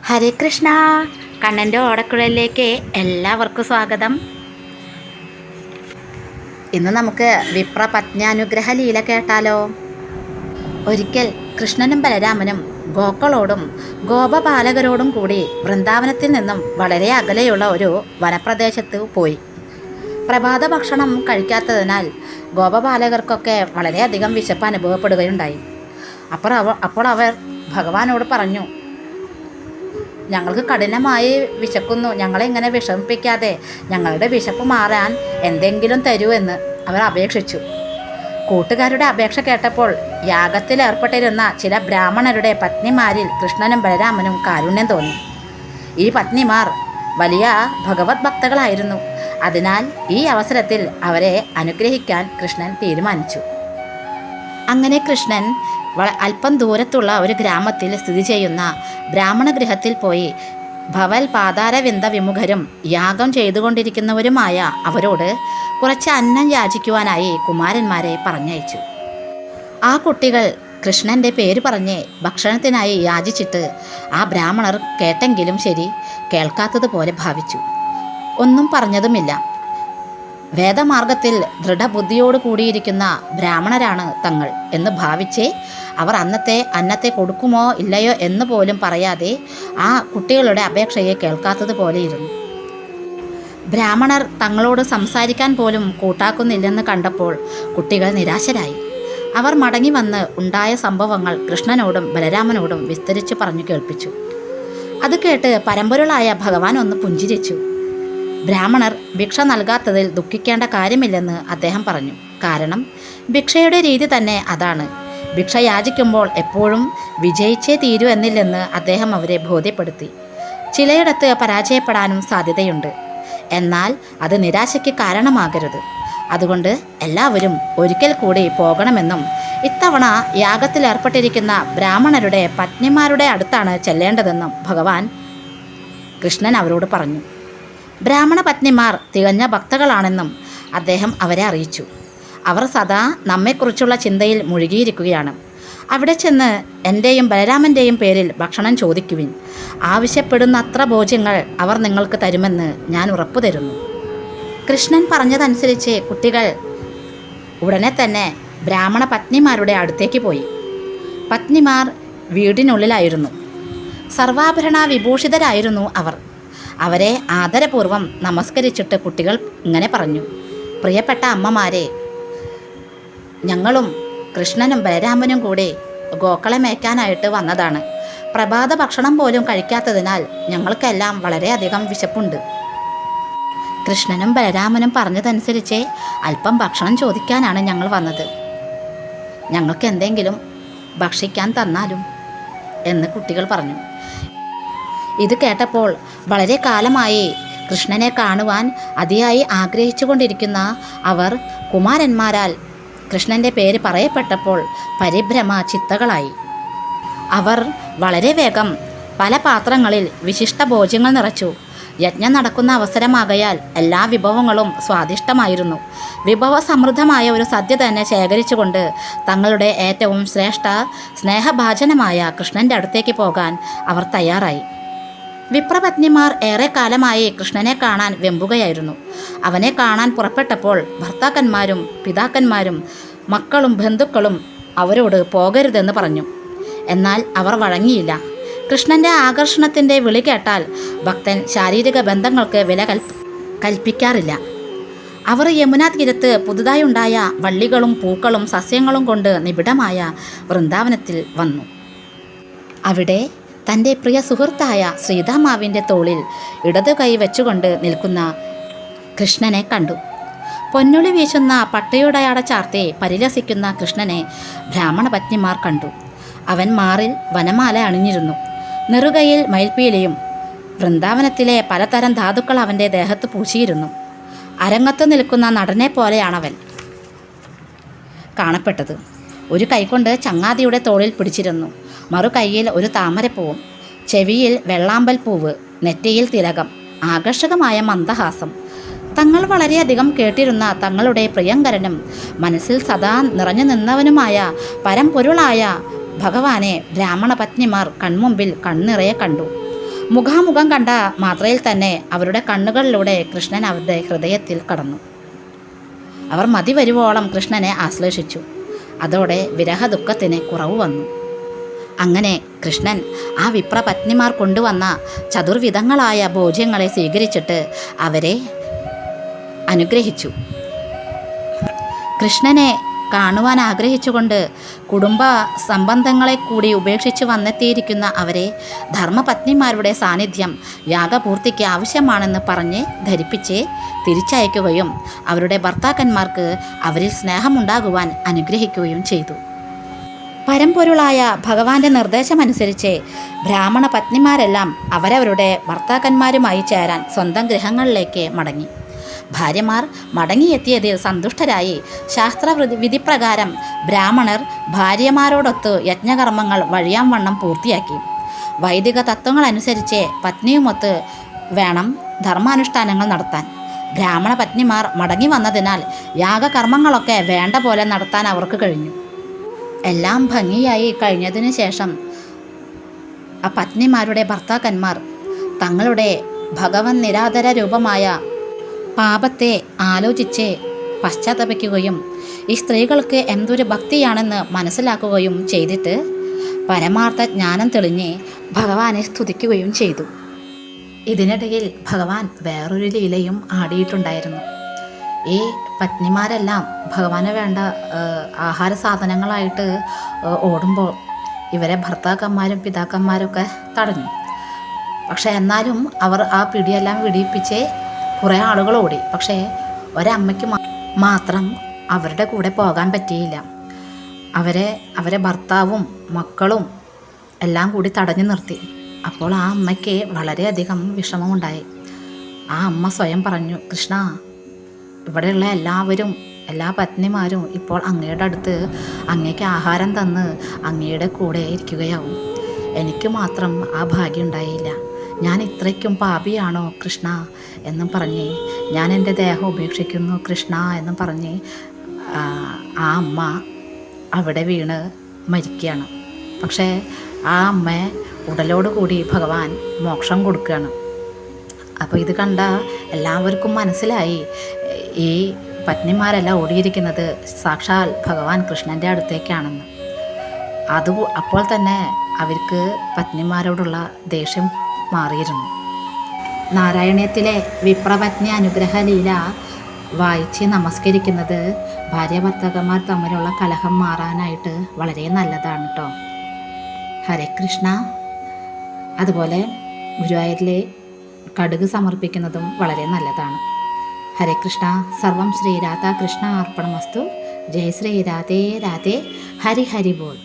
ഹരേ കൃഷ്ണ. കണ്ണൻ്റെ ഓടക്കുഴലിലേക്ക് എല്ലാവർക്കും സ്വാഗതം. ഇന്ന് നമുക്ക് വിപ്രപത്ന്യാനുഗ്രഹ ലീല കേട്ടാലോ. ഒരിക്കൽ കൃഷ്ണനും ബലരാമനും ഗോക്കളോടും ഗോപപാലകരോടും കൂടി വൃന്ദാവനത്തിൽ നിന്നും വളരെ അകലെയുള്ള ഒരു വനപ്രദേശത്ത് പോയി. പ്രഭാത ഭക്ഷണം കഴിക്കാത്തതിനാൽ ഗോപപാലകർക്കൊക്കെ വളരെയധികം വിശപ്പ് അനുഭവപ്പെടുകയുണ്ടായി. അപ്പോൾ അവർ ഭഗവാനോട് പറഞ്ഞു, ഞങ്ങൾക്ക് കഠിനമായി വിശക്കുന്നു, ഞങ്ങളെ ഇങ്ങനെ വിഷമിപ്പിക്കാതെ ഞങ്ങളുടെ വിശപ്പ് മാറാൻ എന്തെങ്കിലും തരൂ എന്ന് അവർ അപേക്ഷിച്ചു. കൂട്ടുകാരുടെ അപേക്ഷ കേട്ടപ്പോൾ യാഗത്തിൽ ഏർപ്പെട്ടിരുന്ന ചില ബ്രാഹ്മണരുടെ പത്നിമാരിൽ കൃഷ്ണനും ബലരാമനും കാരുണ്യം തോന്നി. ഈ പത്നിമാർ വലിയ ഭഗവത് ഭക്തകളായിരുന്നു. അതിനാൽ ഈ അവസരത്തിൽ അവരെ അനുഗ്രഹിക്കാൻ കൃഷ്ണൻ തീരുമാനിച്ചു. അങ്ങനെ കൃഷ്ണൻ അല്പം ദൂരത്തുള്ള ഒരു ഗ്രാമത്തിൽ സ്ഥിതി ചെയ്യുന്ന ബ്രാഹ്മണ ഗൃഹത്തിൽ പോയി ഭവൽ പാതാരവിന്ദ വിമുഖരും യാഗം ചെയ്തുകൊണ്ടിരിക്കുന്നവരുമായ അവരോട് കുറച്ച് അന്നം യാചിക്കുവാനായി കുമാരന്മാരെ പറഞ്ഞയച്ചു. ആ കുട്ടികൾ കൃഷ്ണൻ്റെ പേര് പറഞ്ഞ് ഭക്ഷണത്തിനായി യാചിച്ചിട്ട് ആ ബ്രാഹ്മണർ കേട്ടെങ്കിലും ശരി, കേൾക്കാത്തതുപോലെ ഭാവിച്ചു. ഒന്നും പറഞ്ഞതുമില്ല. വേദമാർഗത്തിൽ ദൃഢബുദ്ധിയോട് കൂടിയിരിക്കുന്ന ബ്രാഹ്മണരാണ് തങ്ങൾ എന്ന് ഭാവിച്ച് അവർ അന്നത്തെ കൊടുക്കുമോ ഇല്ലയോ എന്ന് പോലും പറയാതെ ആ കുട്ടികളുടെ അപേക്ഷയെ കേൾക്കാത്തതുപോലെ ഇരുന്നു. ബ്രാഹ്മണർ തങ്ങളോട് സംസാരിക്കാൻ പോലും കൂട്ടാക്കുന്നില്ലെന്ന് കണ്ടപ്പോൾ കുട്ടികൾ നിരാശരായി. അവർ മടങ്ങി വന്ന് ഉണ്ടായ സംഭവങ്ങൾ കൃഷ്ണനോടും ബലരാമനോടും വിസ്തരിച്ച് പറഞ്ഞു കേൾപ്പിച്ചു. അത് കേട്ട് പരമ്പൊരുളായ ഭഗവാൻ ഒന്ന് പുഞ്ചിരിച്ചു. ബ്രാഹ്മണർ ഭിക്ഷ നൽകാത്തതിൽ ദുഃഖിക്കേണ്ട കാര്യമില്ലെന്ന് അദ്ദേഹം പറഞ്ഞു. കാരണം ഭിക്ഷയുടെ രീതി തന്നെ അതാണ്. ഭിക്ഷ യാചിക്കുമ്പോൾ എപ്പോഴും വിജയിച്ചേ തീരൂ എന്നില്ലെന്ന് അദ്ദേഹം അവരെ ബോധ്യപ്പെടുത്തി. ചിലയിടത്ത് പരാജയപ്പെടാനും സാധ്യതയുണ്ട്. എന്നാൽ അത് നിരാശയ്ക്ക് കാരണമാകരുത്. അതുകൊണ്ട് എല്ലാവരും ഒരിക്കൽ കൂടി പോകണമെന്നും ഇത്തവണ യാഗത്തിൽ ഏർപ്പെട്ടിരിക്കുന്ന ബ്രാഹ്മണരുടെ പത്നിമാരുടെ അടുത്താണ് ചെല്ലേണ്ടതെന്നും ഭഗവാൻ കൃഷ്ണൻ അവരോട് പറഞ്ഞു. ബ്രാഹ്മണ പത്നിമാർ തികഞ്ഞ ഭക്തകളാണെന്നും അദ്ദേഹം അവരെ അറിയിച്ചു. അവർ സദാ നമ്മെക്കുറിച്ചുള്ള ചിന്തയിൽ മുഴുകിയിരിക്കുകയാണ്. അവിടെ ചെന്ന് എൻ്റെയും ബലരാമൻ്റെയും പേരിൽ ഭക്ഷണം ചോദിക്കുവിൻ. ആവശ്യപ്പെടുന്നത്ര ഭോജ്യങ്ങൾ അവർ നിങ്ങൾക്ക് തരുമെന്ന് ഞാൻ ഉറപ്പു തരുന്നു. കൃഷ്ണൻ പറഞ്ഞതനുസരിച്ച് കുട്ടികൾ ഉടനെ തന്നെ ബ്രാഹ്മണ പത്നിമാരുടെ അടുത്തേക്ക് പോയി. പത്നിമാർ വീടിനുള്ളിലായിരുന്നു. സർവാഭരണ വിഭൂഷിതരായിരുന്നു അവർ. അവരെ ആദരപൂർവ്വം നമസ്കരിച്ചിട്ട് കുട്ടികൾ ഇങ്ങനെ പറഞ്ഞു, പ്രിയപ്പെട്ട അമ്മമാരെ, ഞങ്ങളും കൃഷ്ണനും ബലരാമനും കൂടി ഗോക്കളെ മേയ്ക്കാനായിട്ട് വന്നതാണ്. പ്രഭാത ഭക്ഷണം പോലും കഴിക്കാത്തതിനാൽ ഞങ്ങൾക്കെല്ലാം വളരെയധികം വിശപ്പുണ്ട്. കൃഷ്ണനും ബലരാമനും പറഞ്ഞതനുസരിച്ച് അല്പം ഭക്ഷണം ചോദിക്കാനാണ് ഞങ്ങൾ വന്നത്. ഞങ്ങൾക്ക് എന്തെങ്കിലും ഭക്ഷിക്കാൻ തന്നാലും എന്ന് കുട്ടികൾ പറഞ്ഞു. ഇത് കേട്ടപ്പോൾ വളരെ കാലമായി കൃഷ്ണനെ കാണുവാൻ അതിയായി ആഗ്രഹിച്ചു കൊണ്ടിരിക്കുന്ന അവർ കുമാരന്മാരാൽ കൃഷ്ണൻ്റെ പേര് പറയപ്പെട്ടപ്പോൾ പരിഭ്രമ ചിത്തകളായി. അവർ വളരെ വേഗം പല പാത്രങ്ങളിൽ വിശിഷ്ട ഭോജ്യങ്ങൾ നിറച്ചു. യജ്ഞം നടക്കുന്ന അവസരമാകയാൽ എല്ലാ വിഭവങ്ങളും സ്വാദിഷ്ടമായിരുന്നു. വിഭവസമൃദ്ധമായ ഒരു സദ്യ തന്നെ ശേഖരിച്ചുകൊണ്ട് തങ്ങളുടെ ഏറ്റവും ശ്രേഷ്ഠ സ്നേഹഭാജനമായ കൃഷ്ണൻ്റെ അടുത്തേക്ക് പോകാൻ അവർ തയ്യാറായി. വിപ്രപത്നിമാർ ഏറെക്കാലമായി കൃഷ്ണനെ കാണാൻ വെമ്പുകയായിരുന്നു. അവനെ കാണാൻ പുറപ്പെട്ടപ്പോൾ ഭർത്താക്കന്മാരും പിതാക്കന്മാരും മക്കളും ബന്ധുക്കളും അവരോട് പോകരുതെന്ന് പറഞ്ഞു. എന്നാൽ അവർ വഴങ്ങിയില്ല. കൃഷ്ണൻ്റെ ആകർഷണത്തിൻ്റെ വിളി കേട്ടാൽ ഭക്തൻ ശാരീരിക ബന്ധങ്ങൾക്ക് വില കൽപ്പിക്കാറില്ല. അവർ യമുനാ തീരത്ത് പുതുതായി ഉണ്ടായ വള്ളികളും പൂക്കളും സസ്യങ്ങളും കൊണ്ട് നിബിഡമായ വൃന്ദാവനത്തിൽ വന്നു. അവിടെ തൻ്റെ പ്രിയ സുഹൃത്തായ ശ്രീതാമാവിൻ്റെ തോളിൽ ഇടതു കൈ വെച്ചുകൊണ്ട് നിൽക്കുന്ന കൃഷ്ണനെ കണ്ടു. പൊന്നുളി വീശുന്ന പട്ടയുടയാട ചാർത്തി പരിലസിക്കുന്ന കൃഷ്ണനെ ബ്രാഹ്മണ പത്നിമാർ കണ്ടു. അവൻ മാറിൽ വനമാല അണിഞ്ഞിരുന്നു. നെറുകയിൽ മയിൽപ്പീലിയും. വൃന്ദാവനത്തിലെ പലതരം ധാതുക്കൾ അവൻ്റെ ദേഹത്ത് പൂശിയിരുന്നു. അരങ്ങത്ത് നിൽക്കുന്ന നടനെ പോലെയാണവൻ കാണപ്പെട്ടത്. ഒരു കൈകൊണ്ട് ചങ്ങാതിയുടെ തോളിൽ പിടിച്ചിരുന്നു. മറു കൈയിൽ ഒരു താമരപ്പൂവും. ചെവിയിൽ വെള്ളാമ്പൽ പൂവ്. നെറ്റിയിൽ തിലകം. ആകർഷകമായ മന്ദഹാസം. തങ്ങൾ വളരെയധികം കേട്ടിരുന്ന തങ്ങളുടെ പ്രിയങ്കരനും മനസ്സിൽ സദാ നിറഞ്ഞു നിന്നവനുമായ പരമ്പൊരുളായ ഭഗവാനെ ബ്രാഹ്മണ പത്നിമാർ കൺമുമ്പിൽ കണ്ണിറയെ കണ്ടു. മുഖാമുഖം കണ്ട മാത്രയിൽ തന്നെ അവരുടെ കണ്ണുകളിലൂടെ കൃഷ്ണൻ അവരുടെ ഹൃദയത്തിൽ കടന്നു. അവർ മതി വരുവോളം കൃഷ്ണനെ ആശ്ലേഷിച്ചു. അതോടെ വിരഹ ദുഃഖത്തിന് കുറവ് വന്നു. അങ്ങനെ കൃഷ്ണൻ ആ വിപ്രപത്നിമാർ കൊണ്ടുവന്ന ചതുർവിധങ്ങളായ ഭോജ്യങ്ങളെ സ്വീകരിച്ചിട്ട് അവരെ അനുഗ്രഹിച്ചു. കൃഷ്ണനെ കാണുവാൻ ആഗ്രഹിച്ചുകൊണ്ട് കുടുംബ സംബന്ധങ്ങളെ കൂടി ഉപേക്ഷിച്ച് വന്നെത്തിയിരിക്കുന്ന അവരെ ധർമ്മപത്നിമാരുടെ സാന്നിധ്യം യാഗപൂർത്തിക്ക് ആവശ്യമാണെന്ന് പറഞ്ഞ് ധരിപ്പിച്ച് തിരിച്ചയക്കുകയും അവരുടെ ഭർത്താക്കന്മാർക്ക് അവരിൽ സ്നേഹമുണ്ടാകുവാൻ അനുഗ്രഹിക്കുകയും ചെയ്തു. പരമ്പൊരുളായ ഭഗവാന്റെ നിർദ്ദേശമനുസരിച്ച് ബ്രാഹ്മണ പത്നിമാരെല്ലാം അവരവരുടെ ഭർത്താക്കന്മാരുമായി ചേരാൻ സ്വന്തം ഗൃഹങ്ങളിലേക്ക് മടങ്ങി. ഭാര്യമാർ മടങ്ങിയെത്തിയതിൽ സന്തുഷ്ടരായി ശാസ്ത്രവിധിപ്രകാരം ബ്രാഹ്മണർ ഭാര്യമാരോടൊത്ത് യജ്ഞകർമ്മങ്ങൾ വഴിയാം വണ്ണം പൂർത്തിയാക്കി. വൈദിക തത്വങ്ങളനുസരിച്ച് പത്നിയുമൊത്ത് വേണം ധർമാനുഷ്ഠാനങ്ങൾ നടത്താൻ. ബ്രാഹ്മണ പത്നിമാർ മടങ്ങി വന്നതിനാൽ യാഗകർമ്മങ്ങളൊക്കെ വേണ്ട പോലെ നടത്താൻ അവർക്ക് കഴിഞ്ഞു. എല്ലാം ഭംഗിയായി കഴിഞ്ഞതിനു ശേഷം ആ പത്നിമാരുടെ ഭർത്താക്കന്മാർ തങ്ങളുടെ ഭഗവൻ നിരാധര രൂപമായ പാപത്തെ ആലോചിച്ച് പശ്ചാത്തപിക്കുകയും ഈ സ്ത്രീകൾക്ക് എന്തൊരു ഭക്തിയാണെന്ന് മനസ്സിലാക്കുകയും ചെയ്തിട്ട് പരമാർത്ഥ ജ്ഞാനം തെളിഞ്ഞ് ഭഗവാനെ സ്തുതിക്കുകയും ചെയ്തു. ഇതിനിടയിൽ ഭഗവാൻ വേറൊരു ലീലയും ആടിയിട്ടുണ്ടായിരുന്നു. ഈ പത്നിമാരെല്ലാം ഭഗവാന് വേണ്ട ആഹാര സാധനങ്ങളായിട്ട് ഓടുമ്പോൾ ഇവരെ ഭർത്താക്കന്മാരും പിതാക്കന്മാരൊക്കെ തടഞ്ഞു. പക്ഷേ എന്നാലും അവർ ആ പിടിയെല്ലാം വിടിയിപ്പിച്ച് കുറേ ആളുകൾ ഓടി. പക്ഷേ ഒരമ്മയ്ക്ക് മാത്രം അവരുടെ കൂടെ പോകാൻ പറ്റിയില്ല. അവരെ ഭർത്താവും മക്കളും എല്ലാം കൂടി തടഞ്ഞു നിർത്തി. അപ്പോൾ ആ അമ്മയ്ക്ക് വളരെയധികം വിഷമമുണ്ടായി. ആ അമ്മ സ്വയം പറഞ്ഞു, കൃഷ്ണ, ഇവിടെയുള്ള എല്ലാവരും, എല്ലാ പത്നിമാരും ഇപ്പോൾ അങ്ങയുടെ അടുത്ത് അങ്ങയ്ക്ക് ആഹാരം തന്ന് അങ്ങയുടെ കൂടെ ഇരിക്കുകയാവും. എനിക്ക് മാത്രം ആ ഭാഗ്യം ഉണ്ടായില്ല. ഞാൻ ഇത്രയ്ക്കും പാപിയാണോ കൃഷ്ണ എന്നും പറഞ്ഞ് ഞാൻ എൻ്റെ ദേഹം ഉപേക്ഷിക്കുന്നു കൃഷ്ണ എന്നും പറഞ്ഞ് ആ അമ്മ അവിടെ വീണ് മരിക്കുകയാണ്. പക്ഷേ ആ അമ്മയെ ഉടലോടുകൂടി ഭഗവാൻ മോക്ഷം കൊടുക്കുകയാണ്. അപ്പോൾ ഇത് കണ്ട എല്ലാവർക്കും മനസ്സിലായി ഈ പത്നിമാരെല്ലാം ഓടിയിരിക്കുന്നത് സാക്ഷാൽ ഭഗവാൻ കൃഷ്ണൻ്റെ അടുത്തേക്കാണെന്ന്. അപ്പോൾ തന്നെ അവർക്ക് പത്നിമാരോടുള്ള ദേഷ്യം മാറിയിരുന്നു. നാരായണീയത്തിലെ വിപ്രപത്നി അനുഗ്രഹ ലീല വായിച്ച് നമസ്കരിക്കുന്നത് ഭാര്യ ഭർത്താക്കന്മാർ തമ്മിലുള്ള കലഹം മാറാനായിട്ട് വളരെ നല്ലതാണ് കേട്ടോ. ഹരേ കൃഷ്ണ. അതുപോലെ ഗുരുവായൂരിലെ കടുക് സമർപ്പിക്കുന്നതും വളരെ നല്ലതാണ്. ഹരേ കൃഷ്ണ. സർവം ശ്രീ രാധാ കൃഷ്ണ അർപ്പണമസ്തു. ജയ ശ്രീ രാധേ രാധേ. ഹരി ഹരി ബോൾ.